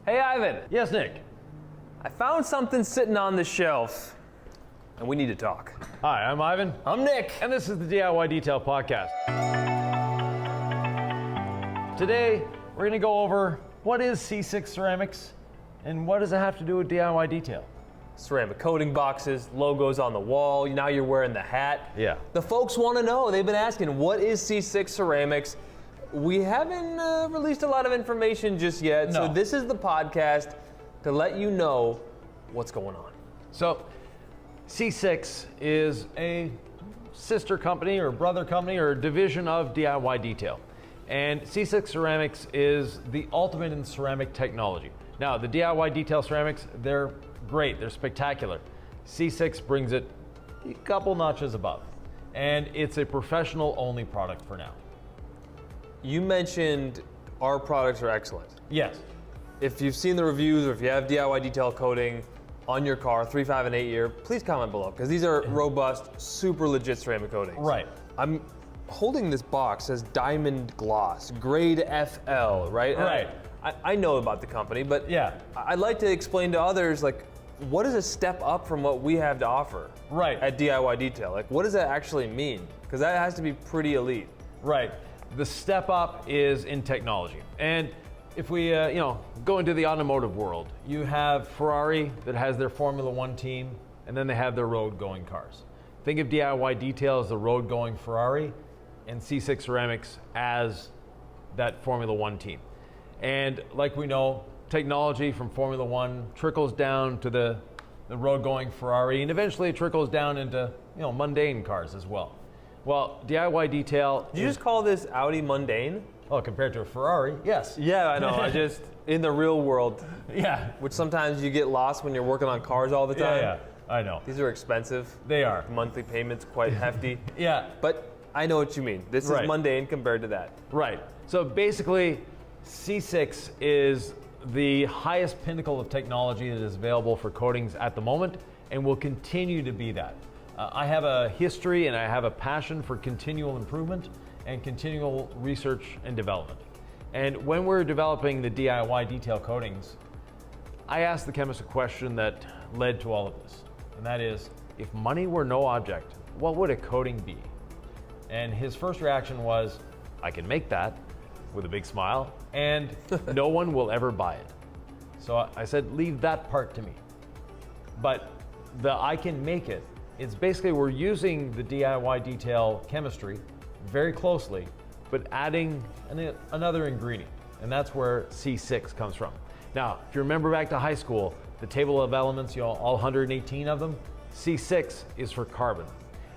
Hey, Ivan. Yes, Nick. I found something sitting on the shelf, and we need to talk. Hi, I'm Ivan. I'm Nick. And this is the DIY Detail Podcast. Today, we're going to go over what is C6 ceramics and what does it have to do with DIY detail. Ceramic coating boxes, logos on the wall. Now you're wearing the hat. Yeah. The folks want to know. They've been asking, what is C6 ceramics? We haven't released a lot of information just yet, No. so this is the podcast to let you know what's going on. So, C6 is a sister company or brother company or division of DIY Detail. And C6 Ceramics is the ultimate in ceramic technology. Now, the DIY Detail ceramics, they're great, they're spectacular. C6 brings it a couple notches above. And it's a professional only product for now. You mentioned our products are excellent. Yes. If you've seen the reviews or if you have DIY detail coating on your car, 3, 5, and 8 year, please comment below because these are robust, super legit ceramic coatings. Right. I'm holding this box, says Diamond Gloss, grade FL, right? Right. I know about the company, but Yeah. I'd like to explain to others, like, what is a step up from what we have to offer Right. at DIY Detail? Like, what does that actually mean? Because that has to be pretty elite. Right. The step up is in technology. And if we go into the automotive world, you have Ferrari that has their Formula One team, and then they have their road going cars. Think of DIY Detail as the road going Ferrari and C6 Ceramics as that Formula One team. And like we know, technology from Formula One trickles down to the road going Ferrari, and eventually it trickles down into mundane cars as well. Well, DIY Detail. Did you just call this Audi mundane? Oh, compared to a Ferrari, yes. Yeah, I know. I just, in the real world, Yeah. which sometimes you get lost when you're working on cars all the time. Yeah, I know. These are expensive. They are. Monthly payments quite hefty. Yeah. But I know what you mean. This Right. is mundane compared to that. Right. So basically, C6 is the highest pinnacle of technology that is available for coatings at the moment and will continue to be that. I have a history and I have a passion for continual improvement and continual research and development. And when we're developing the DIY detail coatings, I asked the chemist a question that led to all of this. And that is, if money were no object, what would a coating be? And his first reaction was, I can make that, with a big smile, and no one will ever buy it. So I said, leave that part to me. But the I can make it, it's basically we're using the DIY detail chemistry very closely, but adding another ingredient, and that's where C6 comes from. Now, if you remember back to high school, the table of elements, all 118 of them, C6 is for carbon.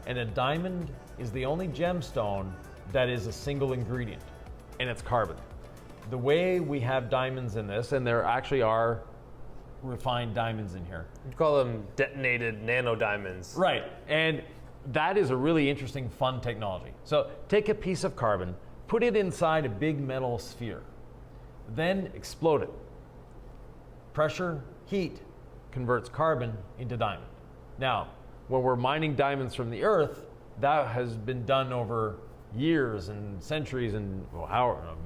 And a diamond is the only gemstone that is a single ingredient, and it's carbon. The way we have diamonds in this, and there actually are refined diamonds in here. You call them detonated nano diamonds. Right, and that is a really interesting, fun technology. So take a piece of carbon, put it inside a big metal sphere, then explode it. Pressure, heat, converts carbon into diamond. Now, when we're mining diamonds from the earth, that has been done over years and centuries and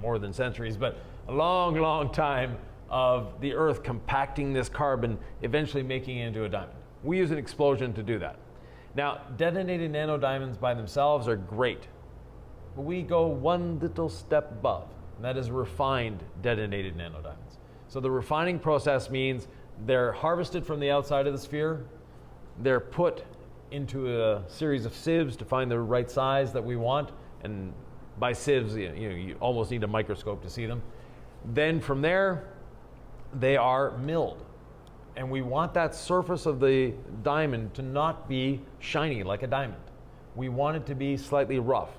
more than centuries, but a long, long time of the earth compacting this carbon, eventually making it into a diamond. We use an explosion to do that. Now, detonated nano diamonds by themselves are great, but we go one little step above, and that is refined detonated nano diamonds. So the refining process means they're harvested from the outside of the sphere, they're put into a series of sieves to find the right size that we want, and by sieves, you almost need a microscope to see them. Then from there, they are milled. And we want that surface of the diamond to not be shiny like a diamond. We want it to be slightly rough.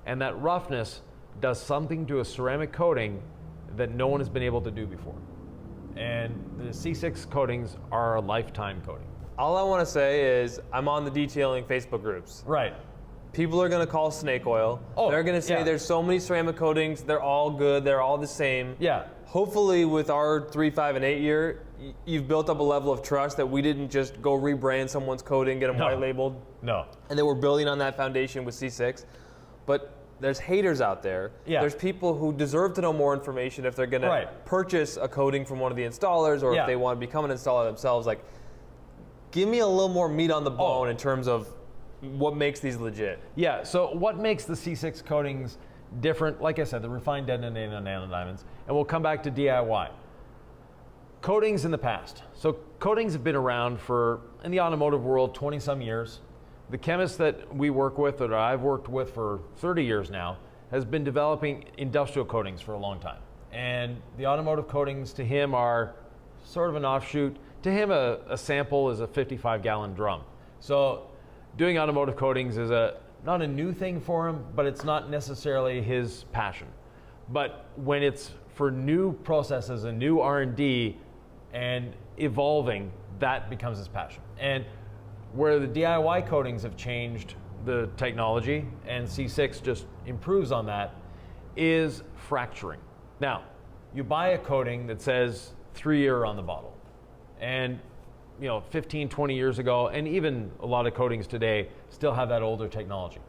And that roughness does something to a ceramic coating that no one has been able to do before. And the C6 coatings are a lifetime coating. All I want to say is I'm on the detailing Facebook groups. Right. People are going to call snake oil. Oh, they're going to say yeah. there's so many ceramic coatings, they're all good, they're all the same. Yeah. Hopefully with our 3, 5, and 8 year, you've built up a level of trust that we didn't just go rebrand someone's coating, get them white labeled. No. And then we're building on that foundation with C6. But there's haters out there. Yeah. There's people who deserve to know more information if they're going to purchase a coating from one of the installers or if they want to become an installer themselves. Like, give me a little more meat on the bone in terms of what makes these legit. Yeah, so what makes the C6 coatings different? Like I said, the refined detonated nanodiamonds, and we'll come back to DIY. Coatings in the past. So coatings have been around for, in the automotive world, 20 some years. The chemist that we work with, that I've worked with for 30 years now, has been developing industrial coatings for a long time. And the automotive coatings to him are sort of an offshoot. To him, a sample is a 55-gallon drum. So doing automotive coatings is not a new thing for him, but it's not necessarily his passion. But when it's for new processes and new R&D and evolving, that becomes his passion. And where the DIY coatings have changed the technology, and C6 just improves on that, is fracturing. Now, you buy a coating that says 3-year on the bottle. And 15, 20 years ago, and even a lot of coatings today still have that older technology.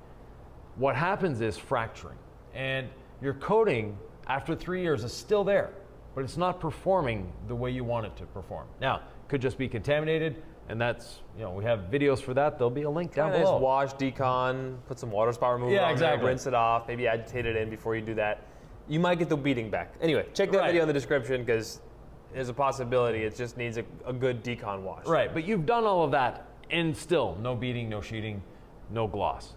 What happens is fracturing. And your coating, after 3 years, is still there, but it's not performing the way you want it to perform. Now, it could just be contaminated, and that's, we have videos for that. There'll be a link down below. Just wash, decon, put some water spot remover on there, rinse it off, maybe agitate it in before you do that. You might get the beating back. Anyway, check that video in the description because there's a possibility. It just needs a good decon wash. Right, but you've done all of that and still no beating, no sheeting, no gloss.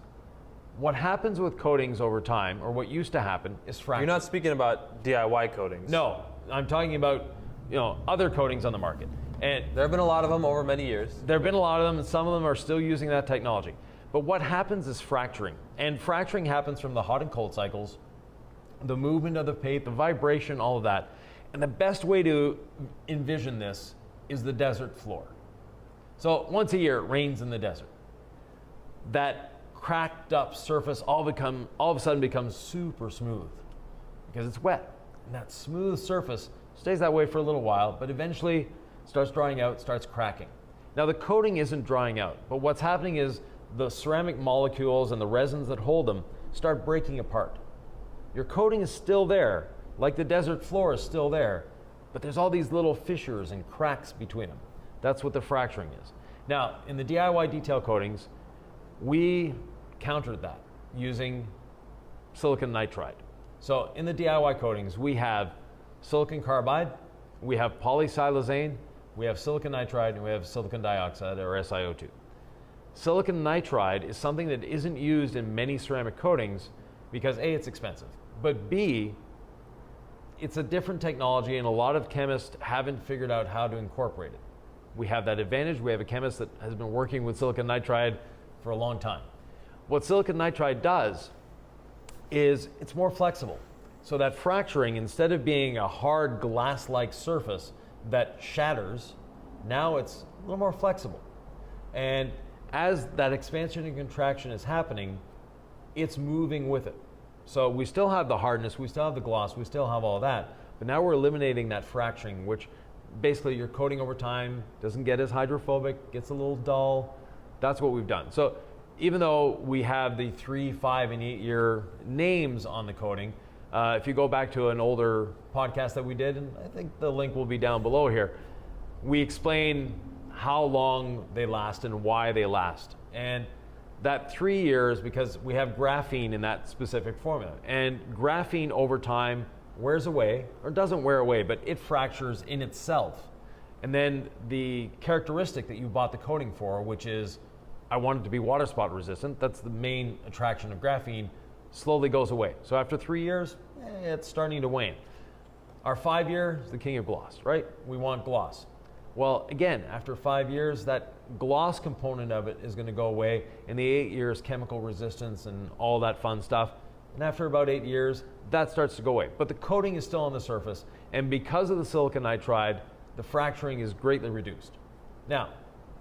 What happens with coatings over time, or what used to happen, is fracture. You're not speaking about DIY coatings. No, I'm talking about other coatings on the market. And there have been a lot of them over many years. There have been a lot of them, and some of them are still using that technology. But what happens is fracturing. And fracturing happens from the hot and cold cycles, the movement of the paint, the vibration, all of that. And the best way to envision this is the desert floor. So once a year, it rains in the desert. That cracked up surface all of a sudden becomes super smooth because it's wet. And that smooth surface stays that way for a little while, but eventually starts drying out, starts cracking. Now the coating isn't drying out, but what's happening is the ceramic molecules and the resins that hold them start breaking apart. Your coating is still there, like the desert floor is still there, but there's all these little fissures and cracks between them. That's what the fracturing is. Now, in the DIY detail coatings, we countered that using silicon nitride. So in the DIY coatings, we have silicon carbide, we have polysilazane, we have silicon nitride, and we have silicon dioxide, or SiO2. Silicon nitride is something that isn't used in many ceramic coatings because A, it's expensive, but B, it's a different technology and a lot of chemists haven't figured out how to incorporate it. We have that advantage. We have a chemist that has been working with silicon nitride for a long time. What silicon nitride does is it's more flexible. So that fracturing, instead of being a hard glass-like surface that shatters, now it's a little more flexible. And as that expansion and contraction is happening, it's moving with it. So we still have the hardness, we still have the gloss, we still have all that, but now we're eliminating that fracturing, which basically your coating over time doesn't get as hydrophobic, gets a little dull. That's what we've done. So even though we have the 3, 5, and 8 year names on the coating, if you go back to an older podcast that we did, and I think the link will be down below here, we explain how long they last and why they last. And that 3 years, because we have graphene in that specific formula. And graphene over time wears away, or doesn't wear away, but it fractures in itself. And then the characteristic that you bought the coating for, which is, I want it to be water spot resistant, that's the main attraction of graphene, slowly goes away. So after 3 years, it's starting to wane. Our 5 year is the king of gloss, right? We want gloss. Well, again, after 5 years, that gloss component of it is going to go away. In the 8 years, chemical resistance and all that fun stuff. And after about 8 years, that starts to go away. But the coating is still on the surface. And because of the silicon nitride, the fracturing is greatly reduced. Now,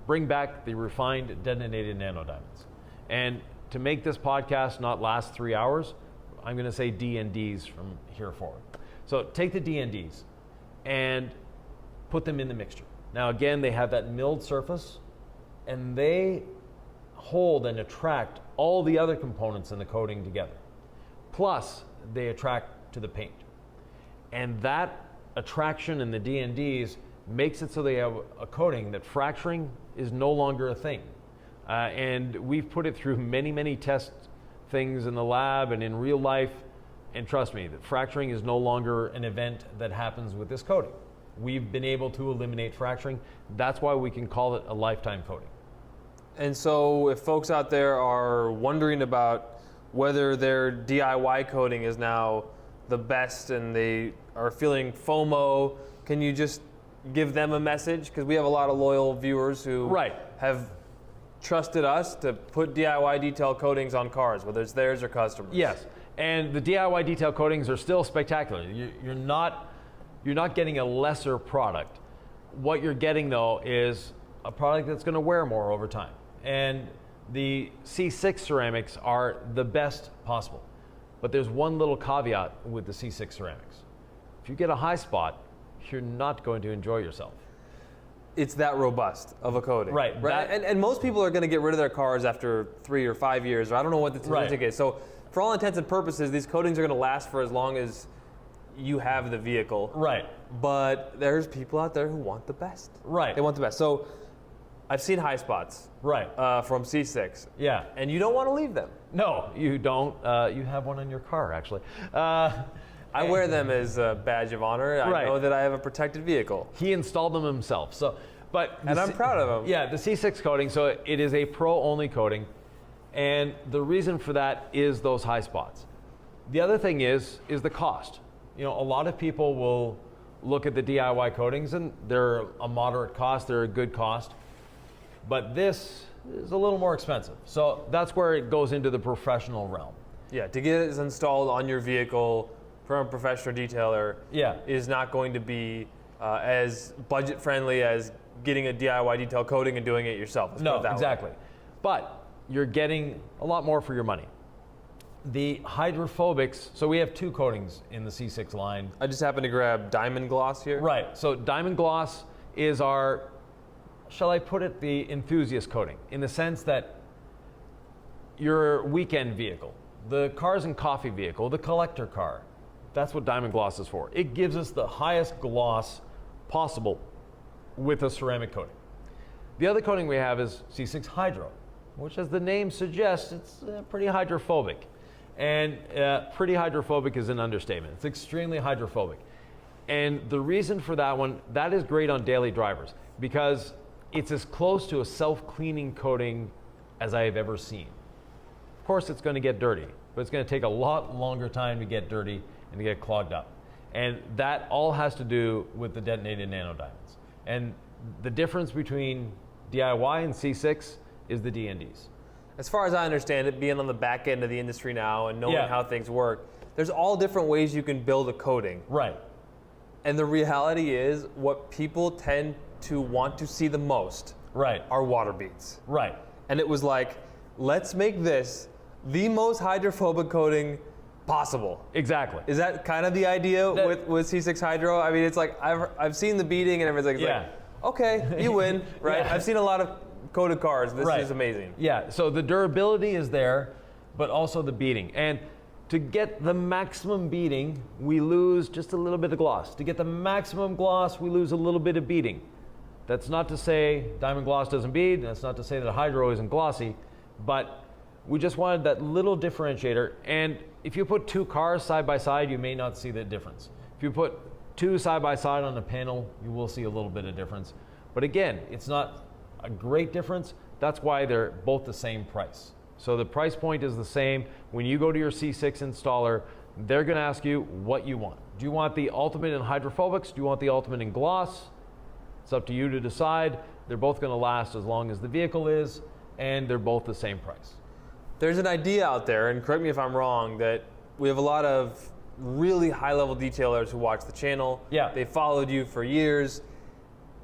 bring back the refined detonated nanodiamonds. And to make this podcast not last 3 hours, I'm going to say D&Ds from here forward. So take the D&Ds and put them in the mixture. Now again, they have that milled surface and they hold and attract all the other components in the coating together. plus they attract to the paint. And that attraction in the D&Ds makes it so they have a coating that fracturing is no longer a thing. And we've put it through many, many test things in the lab and in real life, and trust me, that fracturing is no longer an event that happens with this coating. We've been able to eliminate fracturing. That's why we can call it a lifetime coating. And so if folks out there are wondering about whether their DIY coating is now the best and they are feeling FOMO, can you just give them a message? Because we have a lot of loyal viewers who have trusted us to put DIY detail coatings on cars, whether it's theirs or customers. Yes, and the DIY detail coatings are still spectacular. You're not getting a lesser product. What you're getting though is a product that's going to wear more over time. And the C6 ceramics are the best possible. But there's one little caveat with the C6 ceramics. If you get a high spot, you're not going to enjoy yourself. It's that robust of a coating. Right. And most people are going to get rid of their cars after 3 or 5 years, or I don't know what the statistic is. So for all intents and purposes, these coatings are going to last for as long as you have the vehicle. Right. But there's people out there who want the best. Right. They want the best. So I've seen high spots. Right. From C6. Yeah. And you don't want to leave them. No, you don't. You have one in your car, actually. I wear them as a badge of honor. I know that I have a protected vehicle. He installed them himself. And I'm proud of him. Yeah, the C6 coating, so it is a pro-only coating. And the reason for that is those high spots. The other thing is the cost. You know, a lot of people will look at the DIY coatings and they're a moderate cost, they're a good cost. But this is a little more expensive. So that's where it goes into the professional realm. Yeah, to get it installed on your vehicle from a professional detailer is not going to be as budget friendly as getting a DIY detail coating and doing it yourself. Let's put it that exactly. way. But you're getting a lot more for your money. The hydrophobics, so we have 2 coatings in the C6 line. I just happened to grab Diamond Gloss here. Right, so Diamond Gloss is our, shall I put it, the enthusiast coating, in the sense that your weekend vehicle, the cars and coffee vehicle, the collector car, that's what Diamond Gloss is for. It gives us the highest gloss possible with a ceramic coating. The other coating we have is C6 Hydro, which, as the name suggests, it's pretty hydrophobic. And pretty hydrophobic is an understatement. It's extremely hydrophobic. And the reason for that one, that is great on daily drivers because it's as close to a self-cleaning coating as I have ever seen. Of course, it's going to get dirty, but it's going to take a lot longer time to get dirty and to get clogged up. And that all has to do with the detonated nanodiamonds. And the difference between DIY and C6 is the D&Ds. As far as I understand it, being on the back end of the industry now and knowing how things work, there's all different ways you can build a coating. Right. And the reality is what people tend to want to see the most are water beads. Right. And it was like, let's make this the most hydrophobic coating possible. Exactly. Is that kind of the idea with C6 Hydro? I mean, it's like, I've seen the beading and everything's like, okay, you win, right? I've seen a lot of coated cars. This is amazing. Yeah, so the durability is there, but also the beading. And to get the maximum beading, we lose just a little bit of gloss. To get the maximum gloss, we lose a little bit of beading. That's not to say Diamond Gloss doesn't bead. That's not to say that Hydro isn't glossy, but we just wanted that little differentiator. And if you put 2 cars side by side, you may not see the difference. If you put 2 side by side on a panel, you will see a little bit of difference. But again, it's not a great difference. That's why they're both the same price. So the price point is the same. When you go to your C6 installer, they're going to ask you what you want. Do you want the ultimate in hydrophobics? Do you want the ultimate in gloss? It's up to you to decide. They're both going to last as long as the vehicle is, and they're both the same price. There's an idea out there, and correct me if I'm wrong, that we have a lot of really high-level detailers who watch the channel. Yeah. They followed you for years.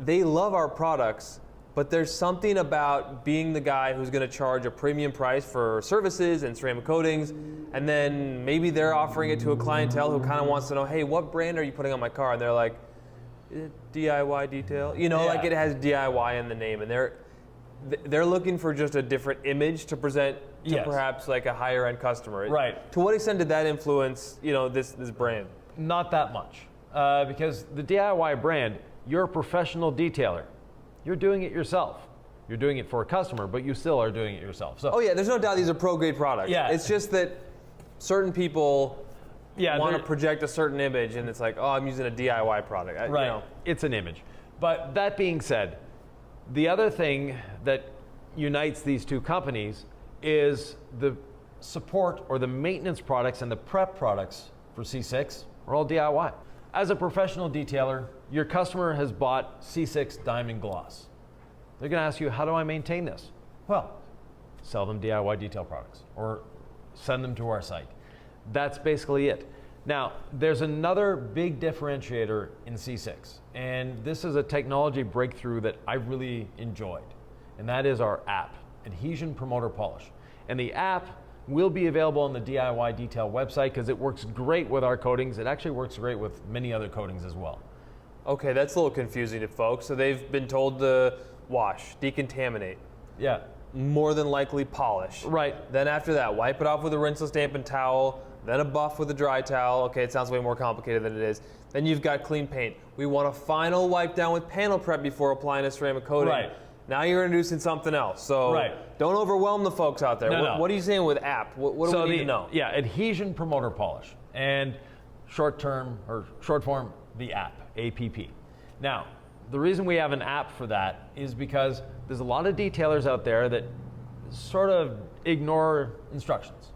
They love our products, but there's something about being the guy who's going to charge a premium price for services and ceramic coatings, and then maybe they're offering it to a clientele who kind of wants to know, hey, what brand are you putting on my car? And they're like, DIY detail. You know, like it has DIY in the name, and they're looking for just a different image to present to Yes. perhaps like a higher end customer. Right. To what extent did that influence, this brand? Not that much, because the DIY brand, you're a professional detailer. You're doing it yourself. You're doing it for a customer, but you still are doing it yourself. So, Oh yeah, there's no doubt these are pro grade products. Yeah. It's just that certain people want to they're- project a certain image, and it's like, oh, I'm using a DIY product. Right. It's an image. But that being said, the other thing that unites these two companies is the support or the maintenance products and the prep products for C6 are all DIY. As a professional detailer, your customer has bought C6 Diamond Gloss. They're going to ask you, how do I maintain this? Well, sell them DIY detail products or send them to our site. That's basically it. Now, there's another big differentiator in C6, and this is a technology breakthrough that I really enjoyed, and that is our app, Adhesion Promoter Polish. And the app will be available on the DIY Detail website because it works great with our coatings. It actually works great with many other coatings as well. Okay, that's a little confusing to folks. So they've been told to wash, decontaminate, Yeah, more than likely polish. right. Then after that, wipe it off with a rinseless dampened towel, then a buff with a dry towel. Okay, it sounds way more complicated than it is. Then you've got clean paint. We want a final wipe down with panel prep before applying a ceramic coating. Right. Now you're introducing something else. So Right. don't overwhelm the folks out there. No. What are you saying with app? What do we need to know? Yeah, Adhesion Promoter Polish, and short form, the app, APP. Now, the reason we have an app for that is because there's a lot of detailers out there that sort of ignore instructions.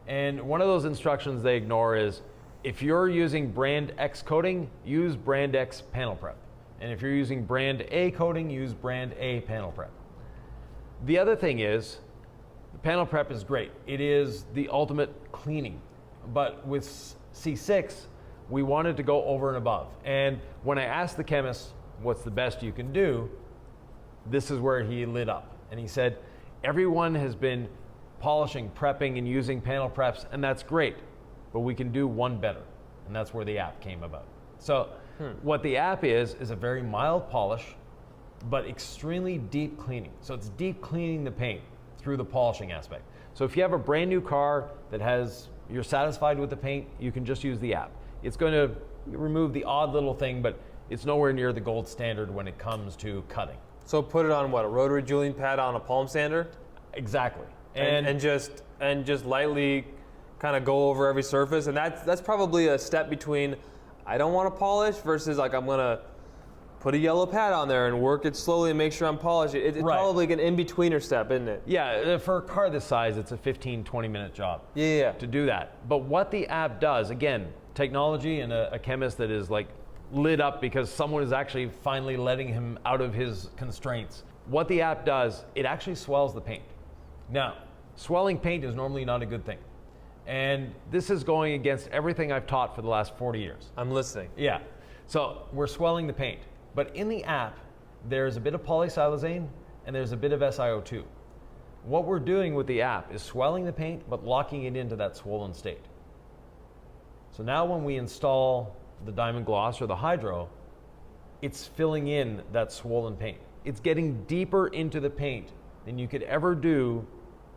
And one of those instructions they ignore is, if you're using brand X coating, use brand X panel prep. And if you're using brand A coating, use brand A panel prep. The other thing is, the panel prep is great. It is the ultimate cleaning. But with C6, we wanted to go over and above. And when I asked the chemist, what's the best you can do, this is where he lit up. And he said, everyone has been polishing, prepping, and using panel preps, and that's great. But we can do one better. And that's where the app came about. So what the app is a very mild polish, but extremely deep cleaning. So it's deep cleaning the paint through the polishing aspect. So if you have a brand new car that you're satisfied with the paint, you can just use the app. It's going to remove the odd little thing, but it's nowhere near the gold standard when it comes to cutting. So put it on what, a rotary julienne pad on a palm sander? Exactly. And just lightly kind of go over every surface. And that's probably a step between I don't want to polish versus like I'm going to put a yellow pad on there and work it slowly and make sure I'm polishing. It's Right. probably like an in-betweener step, isn't it? Yeah, for a car this size, it's a 15, 20-minute job Yeah. to do that. But what the app does, again, technology and a chemist that is like lit up because someone is actually finally letting him out of his constraints. What the app does, it actually swells the paint. Now, swelling paint is normally not a good thing. And this is going against everything I've taught for the last 40 years. I'm listening. Yeah. So we're swelling the paint. But in the app, there's a bit of polysiloxane and there's a bit of SiO2. What we're doing with the app is swelling the paint, but locking it into that swollen state. So now when we install the Diamond Gloss or the Hydro, it's filling in that swollen paint. It's getting deeper into the paint than you could ever do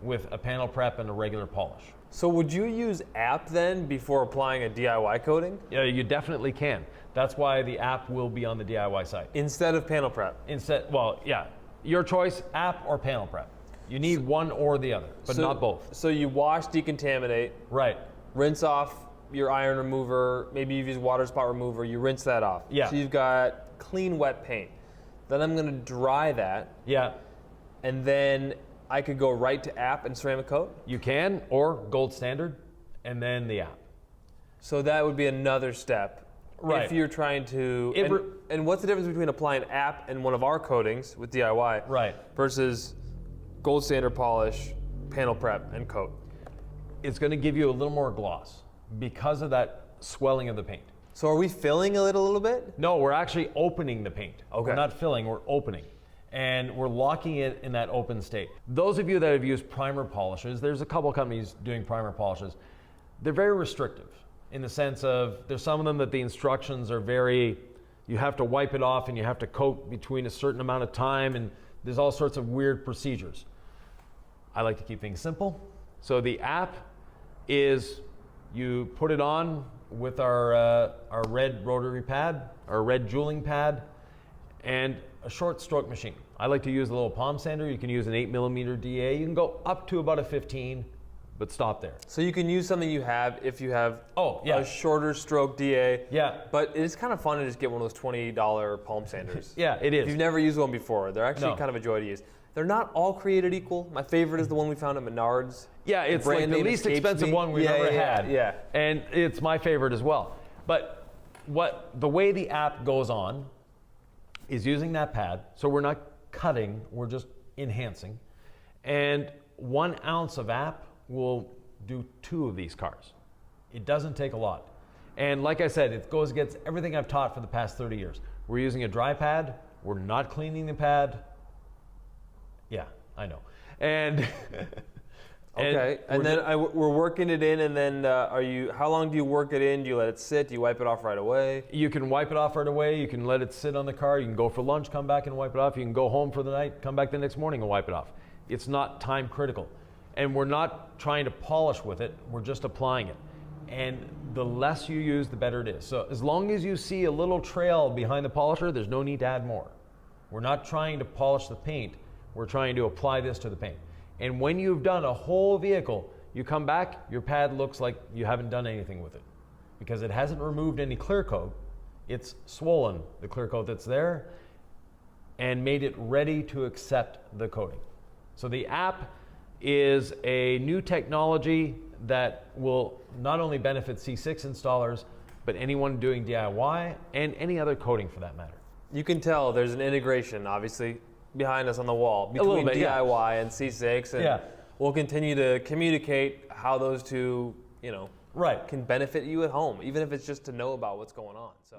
with a panel prep and a regular polish. So would you use app then before applying a DIY coating? Yeah, you definitely can. That's why the app will be on the DIY site. Instead of panel prep? Your choice, app or panel prep. You need one or the other, but not both. So you wash, decontaminate, Right. rinse off your iron remover, maybe you've used water spot remover, you rinse that off. Yeah. So you've got clean, wet paint. Then I'm gonna dry that, Yeah, and then I could go right to app and ceramic coat? you can, or gold standard, and then the app. So that would be another step. Right. If you're trying to, and what's the difference between applying app and one of our coatings with DIY Right. versus gold standard polish, panel prep, and coat? It's going to give you a little more gloss because of that swelling of the paint. So are we filling it a little bit? No, we're actually opening the paint. Okay. We're not filling, we're opening. And we're locking it in that open state. Those of you that have used primer polishes, there's a couple companies doing primer polishes. They're very restrictive in the sense of there's some of them that the instructions are very, you have to wipe it off and you have to coat between a certain amount of time, and there's all sorts of weird procedures. I like to keep things simple. So the app is, you put it on with our red rotary pad, our red jeweling pad, and a short stroke machine. I like to use a little palm sander. You can use an 8mm DA. You can go up to about a 15, but stop there. So you can use something you have if you have a shorter stroke DA. Yeah. But it's kind of fun to just get one of those $20 palm sanders. Yeah, it is. If you've never used one before, they're actually kind of a joy to use. They're not all created equal. My favorite is the one we found at Menards. Yeah, it's like the least expensive one we've ever had. Yeah. And it's my favorite as well. But the way the app goes on is using that pad. So we're not cutting, we're just enhancing. And 1 ounce of app will do 2 of these cars. It doesn't take a lot. And like I said, it goes against everything I've taught for the past 30 years. We're using a dry pad. We're not cleaning the pad. Yeah, I know. And okay, and then we're working it in, and then how long do you work it in? Do you let it sit? Do you wipe it off right away? You can wipe it off right away. You can let it sit on the car. You can go for lunch, come back and wipe it off. You can go home for the night, come back the next morning and wipe it off. It's not time critical. And we're not trying to polish with it. We're just applying it. And the less you use, the better it is. So as long as you see a little trail behind the polisher, there's no need to add more. We're not trying to polish the paint. We're trying to apply this to the paint. And when you've done a whole vehicle, you come back, your pad looks like you haven't done anything with it because it hasn't removed any clear coat. It's swollen the clear coat that's there and made it ready to accept the coating. So the app is a new technology that will not only benefit C6 installers, but anyone doing DIY and any other coating for that matter. You can tell there's an integration, obviously, behind us on the wall between DIY and C6, and we'll continue to communicate how those two, can benefit you at home, even if it's just to know about what's going on. So.